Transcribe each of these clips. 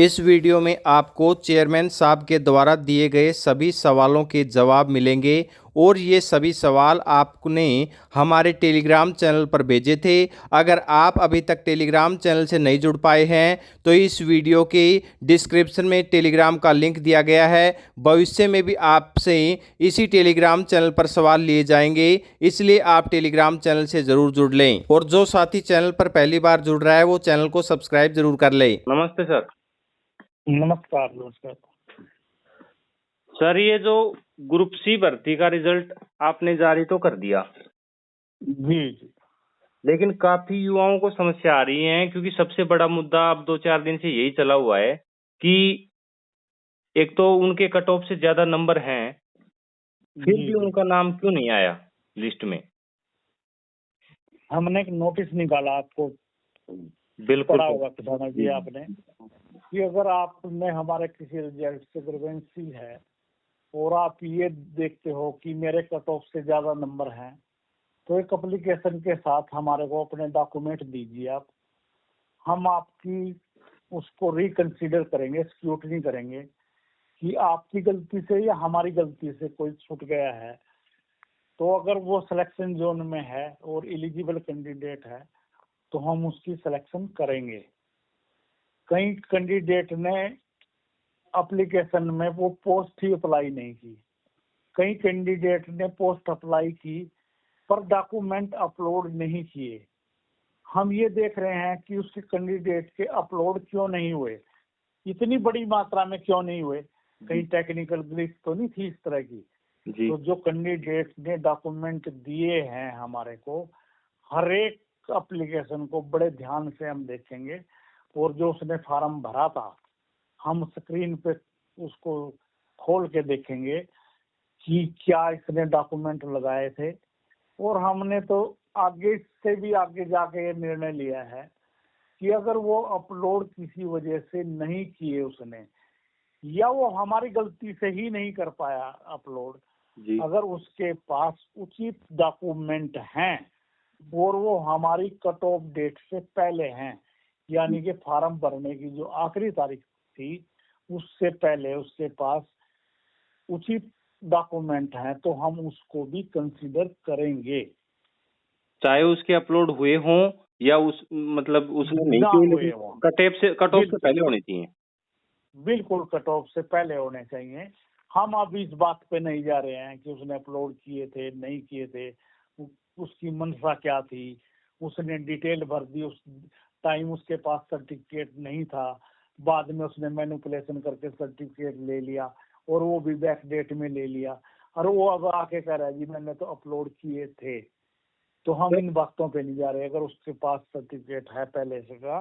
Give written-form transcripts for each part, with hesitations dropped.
इस वीडियो में आपको चेयरमैन साहब के द्वारा दिए गए सभी सवालों के जवाब मिलेंगे और ये सभी सवाल आपने हमारे टेलीग्राम चैनल पर भेजे थे। अगर आप अभी तक टेलीग्राम चैनल से नहीं जुड़ पाए हैं तो इस वीडियो के डिस्क्रिप्शन में टेलीग्राम का लिंक दिया गया है। भविष्य में भी आपसे इसी टेलीग्राम चैनल पर सवाल लिए जाएंगे, इसलिए आप टेलीग्राम चैनल से ज़रूर जुड़ लें। और जो साथी चैनल पर पहली बार जुड़ रहा है वो चैनल को सब्सक्राइब जरूर कर ले। नमस्ते सर। नमस्कार नमस्कार। सर ये जो ग्रुप सी भर्ती का रिजल्ट आपने जारी तो कर दिया, जी जी। लेकिन काफी युवाओं को समस्या आ रही है, क्योंकि सबसे बड़ा मुद्दा अब 2-4 दिन से यही चला हुआ है कि एक तो उनके कट ऑफ से ज्यादा नंबर हैं, फिर भी उनका नाम क्यों नहीं आया लिस्ट में। हमने एक नोटिस निकाला, आपको बिल्कुल पढ़ा होगा किसाना जी आपने, कि अगर आपने हमारे किसी रिजल्ट से ग्रीवेंसी है और आप ये देखते हो कि मेरे कट ऑफ से ज्यादा नंबर हैं, तो एक एप्लीकेशन के साथ हमारे को अपने डॉक्यूमेंट दीजिए आप। हम आपकी उसको रिकंसीडर करेंगे, स्क्रूटनी करेंगे कि आपकी गलती से या हमारी गलती से कोई छूट गया है। तो अगर वो सिलेक्शन जोन में है और एलिजिबल कैंडिडेट है तो हम उसकी सिलेक्शन करेंगे। कई कैंडिडेट ने एप्लीकेशन में वो पोस्ट ही अप्लाई नहीं की, कई कैंडिडेट ने पोस्ट अप्लाई की पर डॉक्यूमेंट अपलोड नहीं किए। हम ये देख रहे हैं कि उसके कैंडिडेट के अपलोड क्यों नहीं हुए, इतनी बड़ी मात्रा में क्यों नहीं हुए। कहीं टेक्निकल ग्लिच तो नहीं थी इस तरह की। तो जो कैंडिडेट ने डॉक्यूमेंट दिए हैं हमारे को, हर एक एप्लीकेशन को बड़े ध्यान से हम देखेंगे, और जो उसने फार्म भरा था हम स्क्रीन पे उसको खोल के देखेंगे कि क्या इसने डॉक्यूमेंट लगाए थे। और हमने तो आगे से भी आगे जाके ये निर्णय लिया है कि अगर वो अपलोड किसी वजह से नहीं किए उसने, या वो हमारी गलती से ही नहीं कर पाया अपलोड, अगर उसके पास उचित डॉक्यूमेंट हैं और वो हमारी कट ऑफ डेट से पहले हैं, यानी कि फार्म भरने की जो आखिरी तारीख थी उससे पहले उसके पास उचित डॉक्यूमेंट हैं, तो हम उसको भी कंसीडर करेंगे, चाहे उसके अपलोड हुए हों या उस मतलब उसने नहीं किए, कट ऑफ से पहले होने चाहिए। बिल्कुल कट ऑफ से पहले होने चाहिए। हम अब इस बात पे नहीं जा रहे हैं कि उसने अपलोड किए थे नहीं किए थे, उसकी मंशा क्या थी, उसने डिटेल भर दी, उस टाइम उसके पास सर्टिफिकेट नहीं था, बाद में उसने मैनिपुलेशन करके सर्टिफिकेट ले लिया और वो भी बैक डेट में ले लिया, और वो अब आके कह रहा है जी मैंने तो अपलोड किए थे। तो हम इन बातों पे नहीं जा रहे। अगर उसके पास सर्टिफिकेट है पहले से का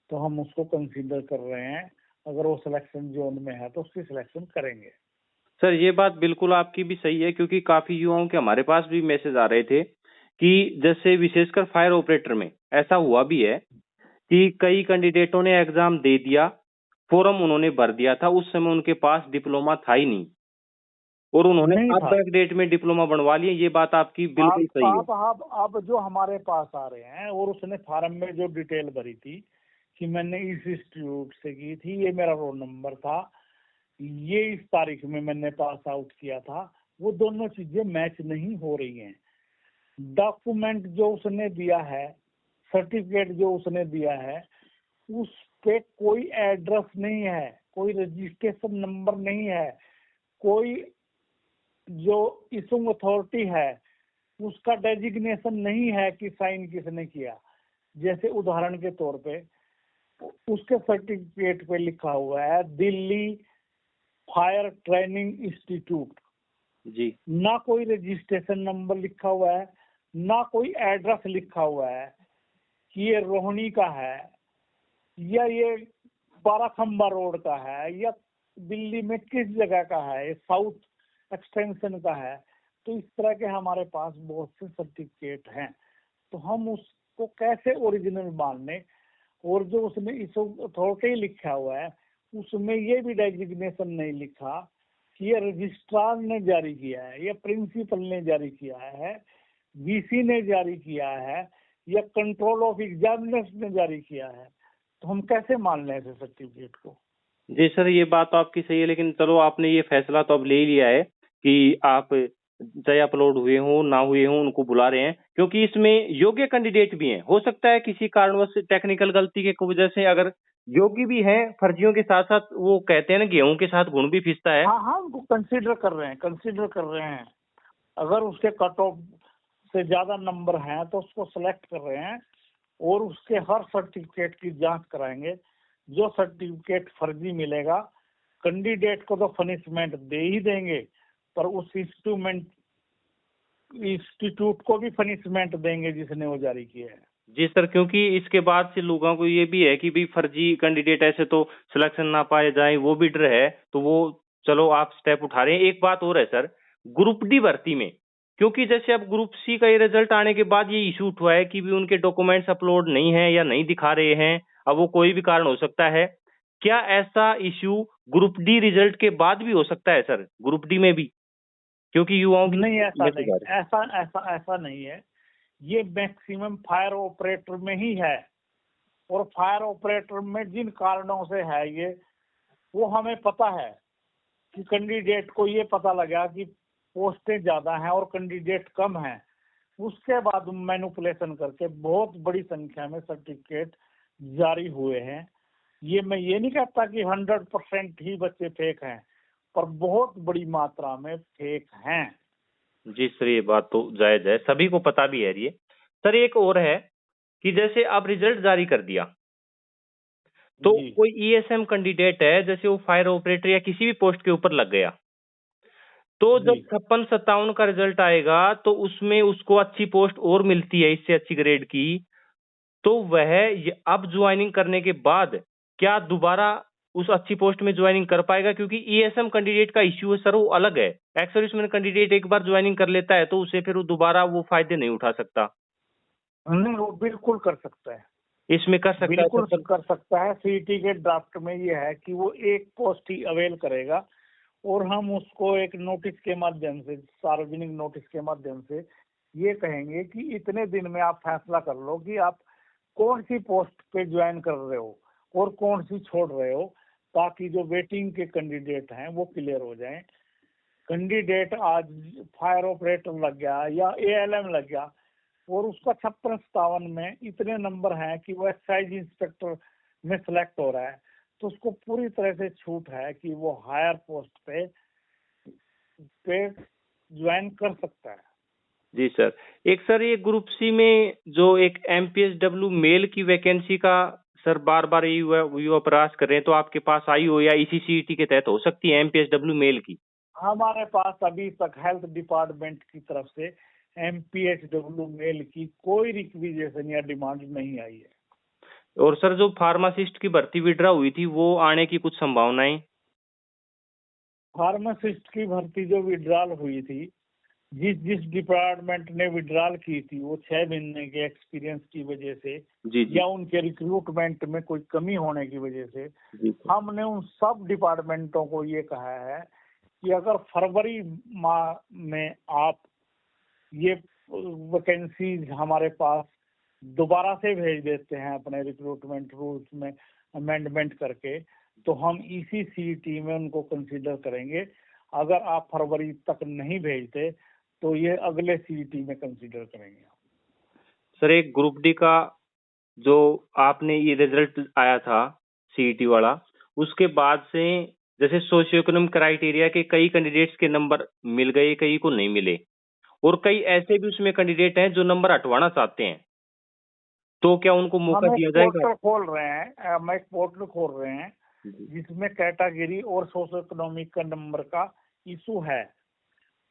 तो हम उसको कंसीडर कर रहे हैं, अगर वो सिलेक्शन जोन में है तो उसकी सिलेक्शन करेंगे। सर ये बात बिल्कुल आपकी भी सही है, क्योंकि काफी युवाओं के हमारे पास भी मैसेज आ रहे थे कि जैसे विशेषकर फायर ऑपरेटर में ऐसा हुआ भी है कि कई कैंडिडेटों ने एग्जाम दे दिया, फॉर्म उन्होंने भर दिया था, उस समय उनके पास डिप्लोमा था ही नहीं और उन्होंने अब बैक डेट में डिप्लोमा बनवा लिया। ये बात आपकी बिल्कुल सही है। आप जो हमारे पास आ रहे हैं और उसने फार्म में जो डिटेल भरी थी कि मैंने इस इंस्टीट्यूट से की थी, ये मेरा रोल नंबर था, ये इस तारीख में मैंने पास आउट किया था, वो दोनों चीजें मैच नहीं हो रही हैं। डॉक्यूमेंट जो उसने दिया है, सर्टिफिकेट जो उसने दिया है, उस पे कोई एड्रेस नहीं है, कोई रजिस्ट्रेशन नंबर नहीं है, कोई जो इशूइंग अथॉरिटी है उसका डेजिग्नेशन नहीं है कि साइन किसने किया। जैसे उदाहरण के तौर पे उसके सर्टिफिकेट पे लिखा हुआ है दिल्ली फायर ट्रेनिंग इंस्टीट्यूट जी, ना कोई रजिस्ट्रेशन नंबर लिखा हुआ है, ना कोई एड्रेस लिखा हुआ है कि ये रोहिणी का है या ये बाराखंबा रोड का है या दिल्ली में किस जगह का है, ये साउथ एक्सटेंशन का है। तो इस तरह के हमारे पास बहुत से सर्टिफिकेट हैं, तो हम उसको कैसे ओरिजिनल मान लें। और जो उसने इस अथॉरिटी लिखा हुआ है उसमें ये भी डेजिग्नेशन नहीं लिखा कि ये रजिस्ट्रार ने जारी किया है या प्रिंसिपल ने जारी किया है, वीसी ने जारी किया है या कंट्रोल ऑफ एग्जामिनेशन ने जारी किया है। तो हम कैसे मान लें ऐसे सर्टिफिकेट को। जी सर, ये बात तो आपकी सही है, लेकिन चलो आपने ये फैसला तो अब ले ही लिया है कि आप चाहे अपलोड हुए हों, ना हुए हों, उनको बुला रहे हैं, क्योंकि इसमें योग्य कैंडिडेट भी हैं। हो सकता है किसी कारणवश टेक्निकल गलती के वजह से अगर योग्य भी हैं, फर्जियों के साथ-साथ वो कहते हैं ना गेहूं के साथ गुण भी फिसता है। हाँ हाँ, उनको कंसीडर कर रहे हैं, कंसीडर कर रहे हैं। अगर उसके कट ऑफ से ज्यादा नंबर हैं तो उसको सेलेक्ट कर रहे हैं और उसके हर सर्टिफिकेट की जांच कराएंगे। जो सर्टिफिकेट फर्जी मिलेगा, कैंडिडेट को तो पनिशमेंट दे ही देंगे, पर उस इंस्टीट्यूट को भी पनिशमेंट देंगे जिसने वो जारी किया है। जी सर, क्योंकि इसके बाद से लोगों को ये भी है कि भाई फर्जी कैंडिडेट ऐसे तो सिलेक्शन ना पाए जाए, वो भी डर है, तो वो चलो आप स्टेप उठा रहे हैं। एक बात और है सर, ग्रुप डी भर्ती में, क्योंकि जैसे अब ग्रुप सी का ये रिजल्ट आने के बाद ये इशू उठा है कि भी उनके डॉक्यूमेंट्स अपलोड नहीं है या नहीं दिखा रहे हैं, अब वो कोई भी कारण हो सकता है। क्या ऐसा इशू ग्रुप डी रिजल्ट के बाद भी हो सकता है सर, ग्रुप डी में भी? क्योंकि युवाओं की नहीं, ऐसा मैसेज नहीं, आ रहे ऐसा नहीं है। ये मैक्सिमम फायर ऑपरेटर में ही है, और फायर ऑपरेटर में जिन कारणों से है ये, वो हमें पता है कि कैंडिडेट को ये पता लगा कि पोस्टें ज्यादा हैं और कैंडिडेट कम हैं। उसके बाद मैनिपुलेशन करके बहुत बड़ी संख्या में सर्टिफिकेट जारी हुए हैं। ये मैं ये नहीं कहता कि 100% ही बच्चे फेक हैं, पर बहुत बड़ी मात्रा में फेक हैं। जी सर, ये बात तो जायज है, सभी को पता भी है ये। सर एक और है कि जैसे अब रिजल्ट जारी कर दिया, तो जी कोई ईएसएम कैंडिडेट है, जैसे वो फायर ऑपरेटर या किसी भी पोस्ट के ऊपर लग गया, तो जी। जब 56-57 का रिजल्ट आएगा तो उसमें उसको अच्छी पोस्ट और मिलती है, इससे अच्छी ग्रेड की, तो वह अब ज्वाइनिंग करने के बाद क्या दोबारा उस अच्छी पोस्ट में ज्वाइनिंग कर पाएगा? क्योंकि ईएसएम कैंडिडेट का इश्यू है सर, वो अलग है। एक्स सर्विसमैन कैंडिडेट एक बार ज्वाइनिंग कर लेता है तो उसे फिर वो दोबारा वो फायदे नहीं उठा सकता। नहीं, वो बिल्कुल कर सकता है, इसमें कर सकता है बिल्कुल सर। कर सकता है। सीईटी के ड्राफ्ट में ये है कि वो एक पोस्ट ही अवेल करेगा, और हम उसको एक नोटिस के माध्यम से, सार्वजनिक नोटिस के माध्यम से ये कहेंगे कि इतने दिन में आप फैसला कर लो कि आप कौन सी पोस्ट पे ज्वाइन कर रहे हो और कौन सी छोड़ रहे हो, ताकि जो वेटिंग के कैंडिडेट हैं वो क्लियर हो जाएं। कैंडिडेट आज फायर ऑपरेटर लग गया या एएलएम लग गया और उसका 56-57 में इतने नंबर हैं कि वो एक्साइज इंस्पेक्टर में सिलेक्ट हो रहा है, तो उसको पूरी तरह से छूट है कि वो हायर पोस्ट पे ज्वाइन कर सकता है। जी सर। एक सर ये ग्रुप सी में जो एक एमपीएसडब्ल्यू मेल की वैकेंसी का सर बार-बार ये युवा प्रयास कर रहे हैं, तो आपके पास आई हो या इसी सीईटी के तहत हो सकती है एमपीएसडब्ल्यू मेल की? हमारे पास अभी तक हेल्थ डिपार्टमेंट की तरफ से एमपीएचडब्ल्यू मेल की कोई रिक्विजेशन या डिमांड नहीं आई है। और सर जो फार्मासिस्ट की भर्ती विड्रा हुई थी, वो आने की कुछ संभावनाएं? फार्मासिस्ट की भर्ती जो विड्रॉल हुई थी, जिस डिपार्टमेंट ने विड्रॉल की थी, वो 6 महीने के एक्सपीरियंस की वजह से जी जी या उनके रिक्रूटमेंट में कोई कमी होने की वजह से, जी सर। हमने उन सब डिपार्टमेंटों को ये कहा है कि अगर फरवरी माह में आप ये वैकेंसीज हमारे पास दोबारा से भेज देते हैं अपने रिक्रूटमेंट रूल्स में अमेंडमेंट करके, तो हम इसी सीईटी में उनको कंसीडर करेंगे। अगर आप फरवरी तक नहीं भेजते तो ये अगले सीईटी में कंसीडर करेंगे। सर एक ग्रुप डी का जो आपने ये रिजल्ट आया था सीईटी वाला, उसके बाद से जैसे सोशियो इकोनॉमिक क्राइटेरिया के कई कैंडिडेट्स के नंबर मिल गए, कई को नहीं मिले, और कई ऐसे भी उसमें कैंडिडेट हैं जो नंबर हटवाना चाहते हैं, तो क्या उनको मौका हम एक दिया जाएगा? पोर्टल खोल रहे हैं, हम एक पोर्टल खोल रहे हैं जी जिसमें कैटेगरी और सोशो इकोनॉमिक का नंबर का इशू है।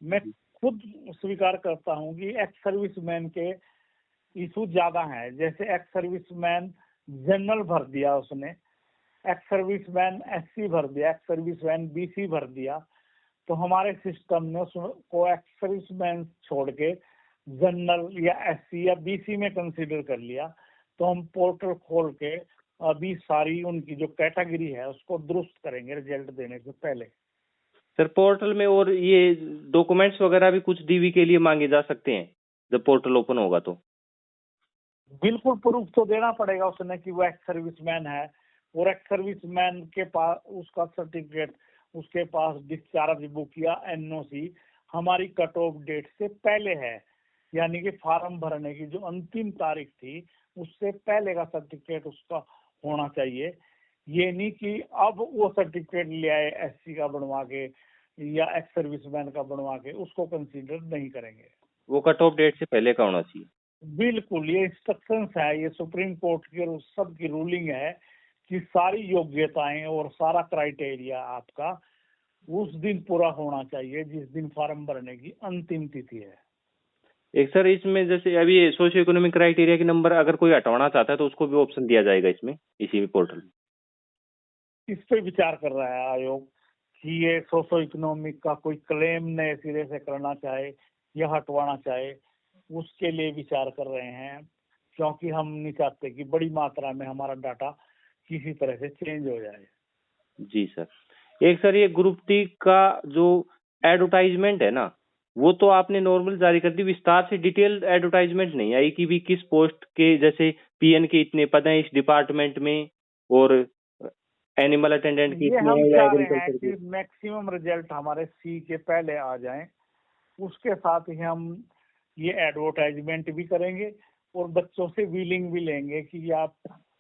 मैं जी खुद स्वीकार करता हूं कि एक्स सर्विसमैन के इशू ज्यादा है। जैसे एक्स सर्विसमैन जनरल भर दिया उसने, एक्स सर्विसमैन एससी भर दिया, एक्स सर्विसमैन बीसी भर दिया, तो हमारे सिस्टम ने उसको एक्स सर्विसमैन छोड़ के जनरल या एससी या बीसी में कंसीडर कर लिया। तो हम पोर्टल खोल के अभी सारी उनकी जो कैटेगरी है उसको दुरुस्त करेंगे रिजल्ट देने से पहले। सर पोर्टल में और ये डॉक्यूमेंट्स वगैरह भी कुछ डीवी के लिए मांगे जा सकते हैं जब पोर्टल ओपन होगा? तो बिल्कुल प्रूफ तो देना पड़ेगा उसने कि वो एक्स सर्विसमैन है, और एक सर्विसमैन के पास उसका सर्टिफिकेट, उसके पास डिस्चार्ज बुक या एनओसी हमारी कट ऑफ डेट से पहले है, यानी कि फॉर्म भरने की जो अंतिम तारीख थी उससे पहले का सर्टिफिकेट उसका होना चाहिए। ये नहीं कि अब वो सर्टिफिकेट ले आए एससी का बनवा के या एक्स सर्विसमैन का बनवा के, उसको कंसीडर नहीं करेंगे। वो कट ऑफ डेट से पहले का होना चाहिए। बिल्कुल, ये इंस्ट्रक्शंस है, ये सुप्रीम कोर्ट की और सब की रूलिंग है कि सारी योग्यताएं और सारा क्राइटेरिया आपका उस दिन पूरा होना चाहिए जिस दिन फॉर्म भरने की अंतिम तिथि है। एक सर इसमें जैसे अभी सोशियो इकोनॉमिक क्राइटेरिया के नंबर अगर कोई हटवाना चाहता है तो उसको भी ऑप्शन दिया जाएगा इसमें, इसी पोर्टल में? इस पे विचार कर रहा है आयोग कि ये सोशो इकोनॉमिक का कोई क्लेम नए सिरे से करना चाहे या हटवाना चाहे, उसके लिए विचार कर रहे हैं, क्योंकि हम नहीं चाहते कि बड़ी मात्रा में हमारा डाटा किसी तरह से चेंज हो जाए। जी सर। एक सर ये ग्रुप डी का जो एडवर्टाइजमेंट है ना, वो तो आपने नॉर्मल जारी कर दी, विस्तार से डिटेल एडवर्टाइजमेंट नहीं आई कि भी किस पोस्ट के, जैसे पीएन के इतने पद हैं इस डिपार्टमेंट में और एनिमल अटेंडेंट के ये इतने हम हैं या चाह रहे हैं एग्रीकल्चर कि के। मैक्सिमम रिजल्ट हमारे सी के पहले आ जाएं, उसके साथ ही हम ये एडवर्टाइजमेंट भी करेंगे और बच्चों से विलिंग भी लेंगे कि आप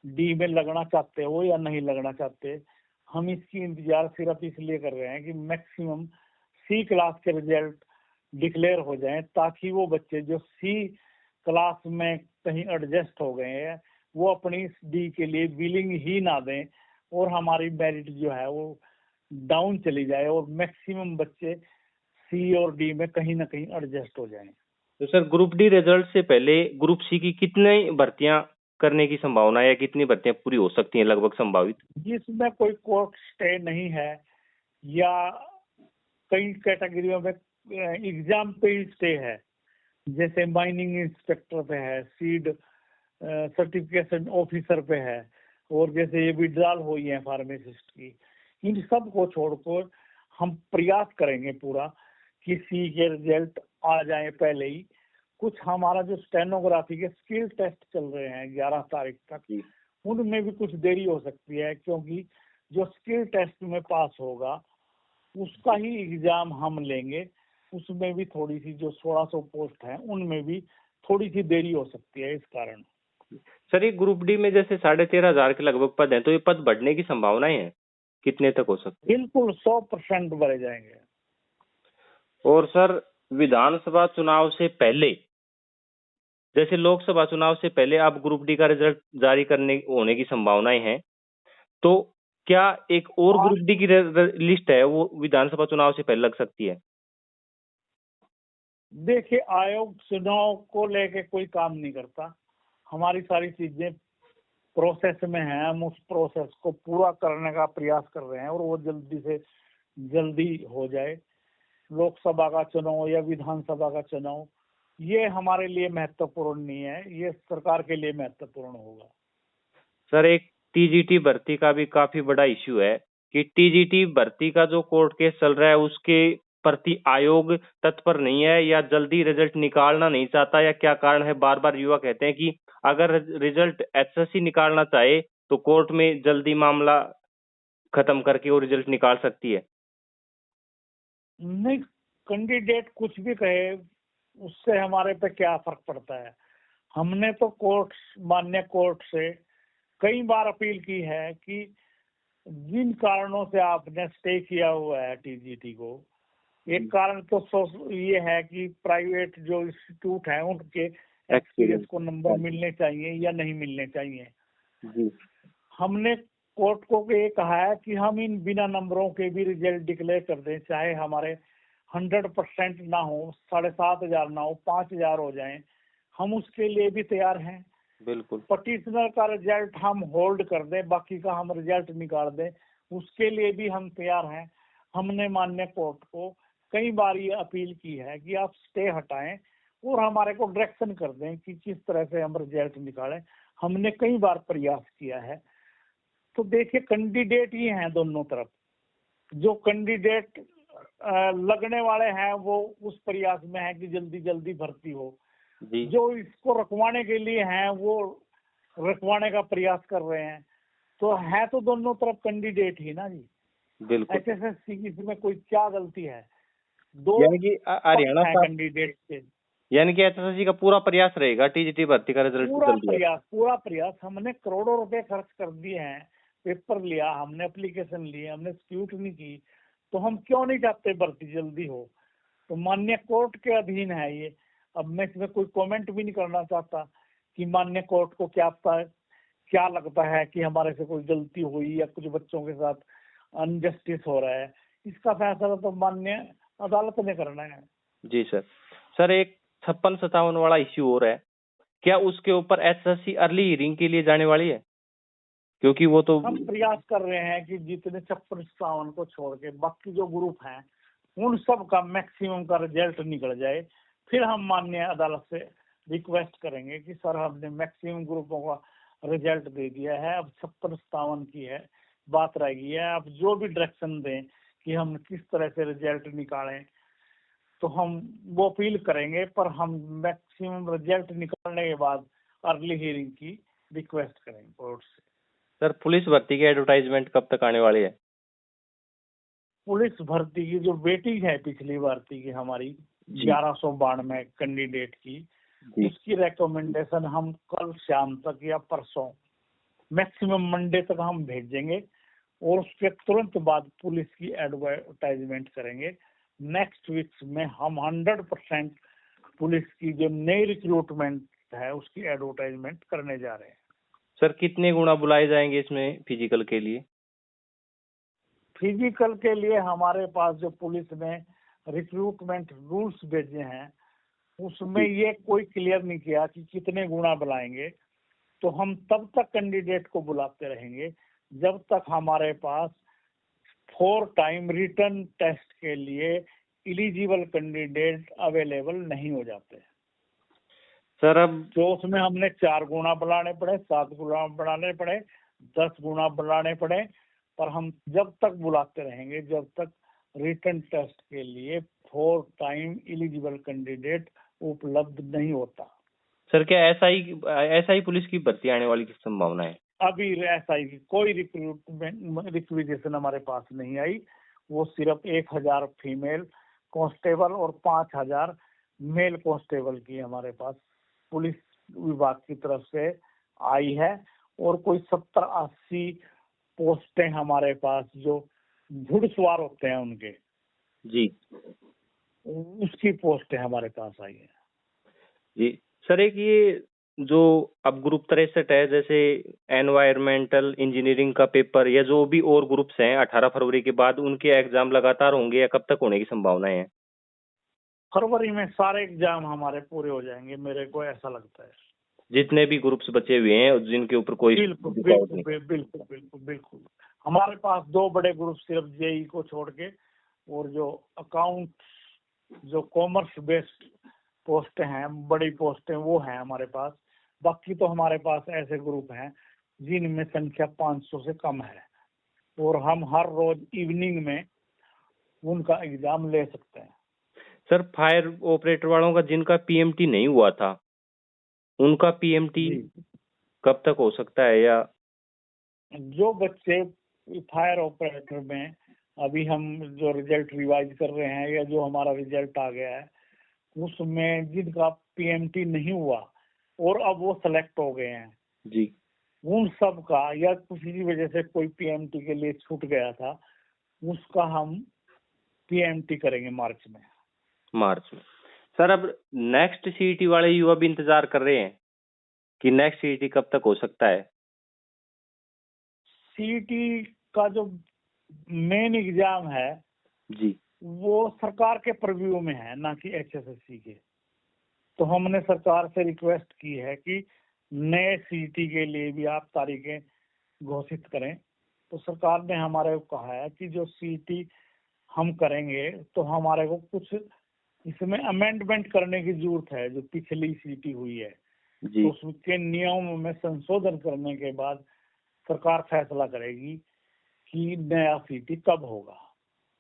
डी में लगना चाहते हो या नहीं लगना चाहते। हम इसकी इंतजार सिर्फ इसलिए कर रहे हैं कि मैक्सिमम सी क्लास के रिजल्ट डिक्लेयर हो जाएं, ताकि वो बच्चे जो सी क्लास में कहीं एडजस्ट हो गए हैं वो अपनी डी के लिए विलिंग ही ना दें और हमारी मेरिट जो है वो डाउन चली जाए और मैक्सिमम बच्चे सी और डी में कहीं ना कहीं एडजस्ट हो जाएं। तो सर ग्रुप डी रिजल्ट से पहले ग्रुप सी की कितनी भर्तियां करने की संभावना है या कितनी भर्तियां पूरी हो सकती हैं लगभग संभावित? जिसमें कोई कोर्ट स्टे नहीं है या कई कैटेगरियों में एग्जाम पे ही स्टे है, जैसे माइनिंग इंस्पेक्टर पे है, सीड सर्टिफिकेशन ऑफिसर पे है, और जैसे ये विड्रॉल हुई है फार्मासिस्ट की, इन सब को छोड़कर हम प्रयास करेंगे पूरा कि सी के रिजल्ट आ जाए पहले ही। कुछ हमारा जो स्टेनोग्राफी के स्किल टेस्ट चल रहे हैं 11 तारीख तक, उनमें भी कुछ देरी हो सकती है, क्योंकि जो स्किल टेस्ट में पास होगा उसका ही एग्जाम हम लेंगे। उसमें भी थोड़ी सी जो 1600 पोस्ट हैं उनमें भी थोड़ी सी देरी हो सकती है इस कारण। सर ये ग्रुप डी में जैसे 13,500 के लगभग पद हैं, तो ये पद बढ़ने की संभावनाएं हैं, कितने तक हो सकती है? बिल्कुल 100% भरे जाएंगे। और सर विधानसभा चुनाव से पहले, जैसे लोकसभा चुनाव से पहले आप ग्रुप डी का रिजल्ट जारी करने होने की संभावनाएं हैं, तो क्या एक और ग्रुप डी की लिस्ट है वो विधानसभा चुनाव से पहले लग सकती है? देखिए, आयोग चुनाव को लेके कोई काम नहीं करता, हमारी सारी चीजें प्रोसेस में है, हम उस प्रोसेस को पूरा करने का प्रयास कर रहे हैं और वो जल्दी से जल्दी हो जाए। लोकसभा का चुनाव या विधानसभा का चुनाव ये हमारे लिए महत्वपूर्ण नहीं है, ये सरकार के लिए महत्वपूर्ण होगा। सर एक टीजीटी भर्ती का भी काफी बड़ा इश्यू है कि टीजीटी भर्ती का जो कोर्ट केस चल रहा है उसके प्रति आयोग तत्पर नहीं है या जल्दी रिजल्ट निकालना नहीं चाहता, या क्या कारण है? बार बार युवा कहते हैं कि अगर रिजल्ट एसएससी निकालना चाहे तो कोर्ट में जल्दी मामला खत्म करके वो रिजल्ट निकाल सकती है। नहीं, कैंडिडेट कुछ भी कहे उससे हमारे पे क्या फर्क पड़ता है। हमने तो कोर्ट, माननीय कोर्ट से कई बार अपील की है कि जिन कारणों से आपने स्टे किया हुआ है टीजीटी को, एक कारण तो ये है कि प्राइवेट जो इंस्टीट्यूट है उनके एक्सपीरियंस को नंबर मिलने चाहिए या नहीं मिलने चाहिए। जी। हमने कोर्ट को ये कहा है कि हम इन बिना नंबरों के भी रिजल्ट डिक्लेयर कर दें, चाहे हमारे 100% ना हो, 7,500 ना हो, 5,000 हो जाए, हम उसके लिए भी तैयार हैं। बिल्कुल। पटिशनर का रिजल्ट हम होल्ड कर दें, बाकी का हम रिजल्ट निकाल दें, उसके लिए भी हम तैयार हैं। हमने माननीय कोर्ट को कई बार ये अपील की है कि आप स्टे हटाएं और हमारे को डायरेक्शन कर दें कि किस तरह से हम रिजल्ट निकालें। हमने कई बार प्रयास किया है। तो देखिए, कैंडिडेट ही हैं दोनों तरफ, जो कैंडिडेट लगने वाले हैं वो उस प्रयास में है कि जल्दी जल्दी भर्ती हो, जो इसको रखवाने के लिए हैं वो रखवाने का प्रयास कर रहे हैं। तो है तो दोनों तरफ कैंडिडेट ही ना जी। बिल्कुल। एचएसएससी की इसमें कोई क्या गलती है? दो यानी कि हरियाणा है का, कैंडिडेट के। यानी कि एचएसएससी का पूरा प्रयास रहेगा टीजीटी भर्ती का रिजल्ट पूरा प्रयास हमने करोड़ों रुपए खर्च कर दिए हैं, पेपर लिया हमने, एप्लीकेशन लिए हमने, स्क्रूटनी की, तो हम क्यों नहीं चाहते भर्ती जल्दी हो? तो माननीय कोर्ट के अधीन है ये। अब मैं इसमें कोई कमेंट भी नहीं करना चाहता कि माननीय कोर्ट को क्या लगता है कि हमारे से कोई गलती हुई या कुछ बच्चों के साथ अनजस्टिस हो रहा है। इसका फैसला तो माननीय अदालत ने करना है। जी सर। सर एक 56-57 वाला इश्यू और है, क्या उसके ऊपर एसएससी अर्ली हियरिंग के लिए जाने वाली है? क्योंकि वो तो हम प्रयास कर रहे हैं कि जितने 56-57 को छोड़ के बाकी जो ग्रुप हैं उन सब का मैक्सिमम का रिजल्ट निकल जाए, फिर हम माननीय अदालत से रिक्वेस्ट करेंगे कि सर हमने मैक्सिमम ग्रुपों का रिजल्ट दे दिया है, अब 56-57 की है बात रह गई है, अब जो भी डायरेक्शन दें कि हम किस तरह से रिजल्ट निकालें तो हम वो अपील करेंगे, पर हम मैक्सिमम रिजल्ट निकालने के बाद अर्ली हियरिंग की रिक्वेस्ट करेंगे कोर्ट से। सर पुलिस भर्ती की एडवर्टाइजमेंट कब तक आने वाली है? पुलिस भर्ती की जो वेटिंग है पिछली भर्ती की हमारी 1192 कैंडिडेट की, उसकी रिकमेंडेशन हम कल शाम तक या परसों मैक्सिमम मंडे तक हम भेजेंगे और उसके तुरंत बाद पुलिस की एडवर्टाइजमेंट करेंगे। नेक्स्ट वीक्स में हम 100% पुलिस की जो नई रिक्रूटमेंट है उसकी एडवर्टाइजमेंट करने जा रहे हैं। सर कितने गुना बुलाए जाएंगे इसमें फिजिकल के लिए? फिजिकल के लिए हमारे पास जो पुलिस ने रिक्रूटमेंट रूल्स भेजे हैं उसमें ये कोई क्लियर नहीं किया कि कितने गुना बुलाएंगे, तो हम तब तक कैंडिडेट को बुलाते रहेंगे जब तक हमारे पास 4 टाइम रिटर्न टेस्ट के लिए एलिजिबल कैंडिडेट अवेलेबल नहीं हो जाते। सर अब तो उसमें हमने 4 गुना बुलाने पड़े, 7 गुना बुलाने पड़े, 10 गुना बुलाने पड़े, पर हम जब तक बुलाते रहेंगे जब तक रिटर्न टेस्ट के लिए 4 टाइम एलिजिबल कैंडिडेट उपलब्ध नहीं होता। सर क्या ऐसा ही पुलिस की भर्ती आने वाली की संभावना है? अभी ऐसा ही कोई रिक्विजिशन हमारे पास नहीं आई, वो सिर्फ 1000 फीमेल कांस्टेबल और 5000 मेल कांस्टेबल की हमारे पास पुलिस विभाग की तरफ से आई है, और कोई 70-80 पोस्टें हमारे पास जो घुड़सवार होते हैं उनके जी उसकी पोस्टें हमारे पास आई है। जी सर एक ये जो अब ग्रुप 63 है, जैसे एनवायरमेंटल इंजीनियरिंग का पेपर या जो भी और ग्रुप्स हैं 18 फरवरी के बाद, उनके एग्जाम लगातार होंगे या कब तक होने की संभावनाएं हैं? फरवरी में सारे एग्जाम हमारे पूरे हो जाएंगे, मेरे को ऐसा लगता है। जितने भी ग्रुप्स बचे हुए हैं जिनके ऊपर कोई बिल्कुल बिल्कुल बिल्कुल बिल्कुल बिल्कुल हमारे पास 2 बड़े ग्रुप सिर्फ जेई को छोड़ के, और जो अकाउंट जो कॉमर्स बेस्ड पोस्ट हैं, बड़ी पोस्टें वो हैं हमारे पास। बाकी तो हमारे पास ऐसे ग्रुप हैं जिनमें संख्या 500 से कम है, और हम हर रोज इवनिंग में उनका एग्जाम ले सकते हैं। सर फायर ऑपरेटर वालों का जिनका पीएमटी नहीं हुआ था उनका पीएमटी कब तक हो सकता है? या जो बच्चे फायर ऑपरेटर में अभी हम जो रिजल्ट रिवाइज कर रहे हैं या जो हमारा रिजल्ट आ गया है उसमें जिनका पीएमटी नहीं हुआ और अब वो सेलेक्ट हो गए हैं जी, उन सब का, या किसी वजह से कोई पीएमटी के लिए छूट गया था, उसका हम पीएमटी करेंगे मार्च में। सर अब नेक्स्ट सीईटी वाले युवा भी इंतजार कर रहे हैं कि नेक्स्ट सीईटी कब तक हो सकता है? सीईटी का जो मेन एग्जाम है जी, वो सरकार के परव्यू में है, ना कि एचएसएससी के। तो हमने सरकार से रिक्वेस्ट की है कि नए सीईटी के लिए भी आप तारीखें घोषित करें। तो सरकार ने हमारे को कहा है कि जो सीईटी हम करेंगे तो हमारे को कुछ इसमें अमेंडमेंट करने की जरूरत है। जो पिछली सीईटी हुई है जी, तो उसके नियमों में संशोधन करने के बाद सरकार फैसला करेगी कि नया सीईटी कब होगा।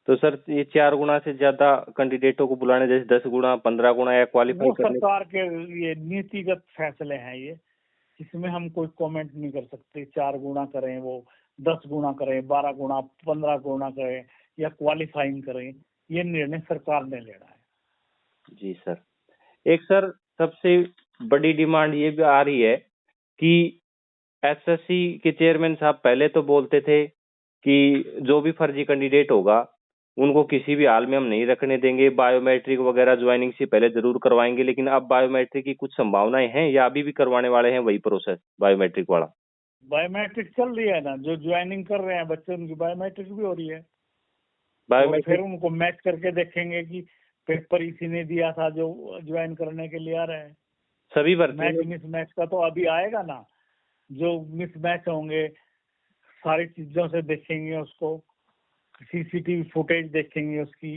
तो सर ये 4 गुना से ज्यादा कैंडिडेटों को बुलाने, जैसे 10 गुना 15 गुना या क्वालिफाई वो करने, सरकार के ये नीतिगत फैसले हैं, ये इसमें हम कोई कमेंट नहीं कर सकते। 4 गुना करें वो 10 गुना करें, 12 गुना, 15 गुना करें या क्वालिफाइंग करें, ये निर्णय सरकार ने लेना है। जी सर। एक सर सबसे बड़ी डिमांड ये भी आ रही है कि एसएससी के चेयरमैन साहब पहले तो बोलते थे कि जो भी फर्जी कैंडिडेट होगा उनको किसी भी हाल में हम नहीं रखने देंगे, बायोमेट्रिक वगैरह ज्वाइनिंग से पहले जरूर करवाएंगे, लेकिन अब बायोमेट्रिक की कुछ संभावनाएं हैं या अभी भी करवाने वाले हैं वही प्रोसेस बायोमेट्रिक वाला? बायोमेट्रिक चल रही है ना, जो ज्वाइनिंग कर रहे हैं बच्चे उनकी बायोमेट्रिक भी हो रही है। तो बायोमेट्रिक फिर उनको मैच करके देखेंगे कि पेपर इसी ने दिया था जो ज्वाइन करने के लिए आ रहे हैं। सभी मैच भर्ती मिसमैच का तो अभी आएगा ना, जो मिसमैच होंगे सारी चीजों से देखेंगे उसको, सीसीटीवी फुटेज देखेंगे उसकी,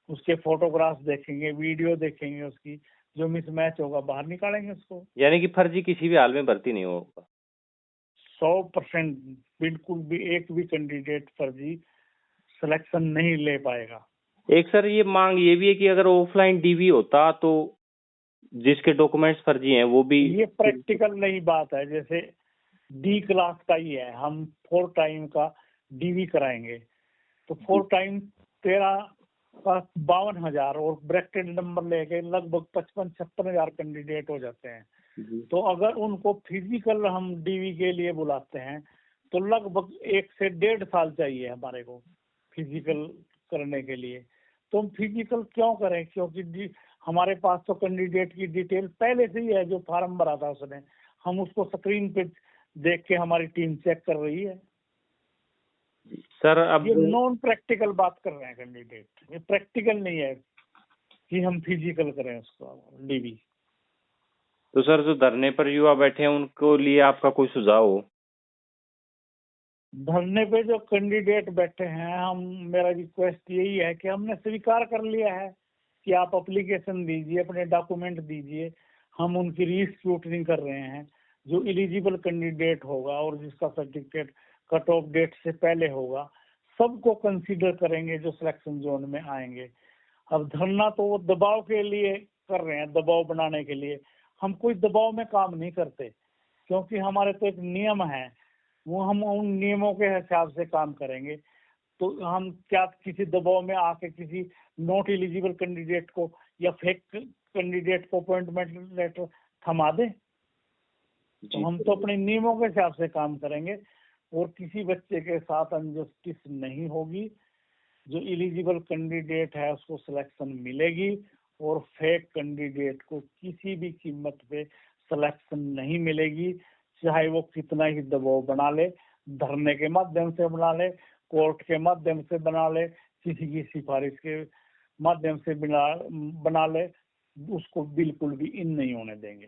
उसके फोटोग्राफ्स देखेंगे, वीडियो देखेंगे उसकी, जो मिसमैच होगा बाहर निकालेंगे उसको। यानी कि फर्जी किसी भी हाल में भर्ती नहीं होगा? 100% बिल्कुल भी एक भी कैंडिडेट फर्जी सिलेक्शन नहीं ले पाएगा। एक सर ये मांग ये भी है कि अगर ऑफलाइन डीवी होता तो जिसके डॉक्यूमेंट्स फर्जी हैं वो भी। ये प्रैक्टिकल नहीं बात है, जैसे डी क्लास का ही है, हम 4 टाइम का डीवी कराएंगे तो 4 टाइम 13 का 52,000 और ब्रैकेट नंबर लेके लगभग 55-56 हजार कैंडिडेट हो जाते हैं। तो अगर उनको फिजिकल हम डीवी के लिए बुलाते हैं तो लगभग 1 से 1.5 साल चाहिए हमारे को फिजिकल करने के लिए। तो हम फिजिकल क्यों करें, क्योंकि हमारे पास तो कैंडिडेट की डिटेल पहले से ही है, जो फॉर्म भरा था उसने, हम उसको स्क्रीन पे देख के हमारी टीम चेक कर रही है। सर अब ये नॉन प्रैक्टिकल बात कर रहे हैं कैंडिडेट, ये प्रैक्टिकल नहीं है कि हम फिजिकल करें उसको डीवी। तो सर जो धरने पर युवा बैठे हैं उनको लिए आपका कोई सुझाव हो? धरने पे जो कैंडिडेट बैठे हैं, हम मेरा रिक्वेस्ट यही है कि हमने स्वीकार कर लिया है कि आप एप्लीकेशन दीजिए, अपने डॉक्यूमेंट दीजिए, हम उनकी रीस्क्रूटनी कर रहे हैं। जो एलिजिबल कैंडिडेट होगा और जिसका सर्टिफिकेट कट ऑफ डेट से पहले होगा, सबको कंसीडर करेंगे जो सिलेक्शन जोन में आएंगे। अब धरना तो वो दबाव के लिए कर रहे हैं, दबाव बनाने के लिए। हम कोई दबाव में काम नहीं करते, क्योंकि हमारे तो एक नियम है, वो हम उन नियमों के हिसाब से काम करेंगे। तो हम क्या किसी दबाव में आके किसी नॉट एलिजिबल कैंडिडेट को या फेक कैंडिडेट को अपॉइंटमेंट लेटर थमा दें? तो हम तो अपने नियमों के हिसाब से काम करेंगे और किसी बच्चे के साथ अनजस्टिस नहीं होगी। जो एलिजिबल कैंडिडेट है उसको सिलेक्शन मिलेगी और फेक कैंडिडेट को किसी भी कीमत पे सिलेक्शन नहीं मिलेगी, चाहे वो कितना ही दबाव बना ले, धरने के माध्यम से बना ले, कोर्ट के माध्यम से बना ले, किसी की सिफारिश के माध्यम से बना ले, उसको बिल्कुल भी इन नहीं होने देंगे।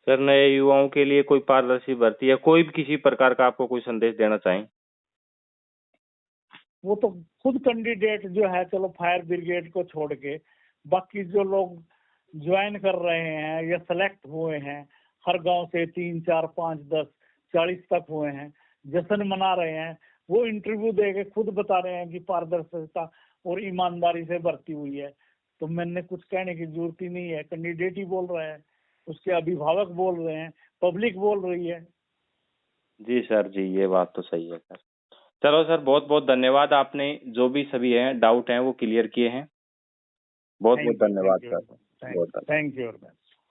सर नए युवाओं के लिए कोई पारदर्शी भर्ती या कोई भी किसी प्रकार का आपको कोई संदेश देना चाहें? वो तो खुद कैंडिडेट जो है, चलो फायर ब्रिगेड को छोड़ के बाकी जो लोग ज्वाइन कर रहे हैं या सेलेक्ट हुए हैं, हर गांव से 3, 4, 5, 10, 40 तक हुए हैं, जश्न मना रहे हैं, वो इंटरव्यू देके खुद बता रहे हैं कि पारदर्शिता और ईमानदारी से भर्ती हुई है। तो मैंने कुछ कहने की जरूरत ही नहीं है, कैंडिडेट ही बोल रहे हैं, उसके अभिभावक बोल रहे हैं, पब्लिक बोल रही है। जी सर जी, ये बात तो सही है सर। चलो सर, बहुत बहुत धन्यवाद, आपने जो भी सभी हैं डाउट हैं वो क्लियर किए हैं। बहुत बहुत धन्यवाद सर। Thank you.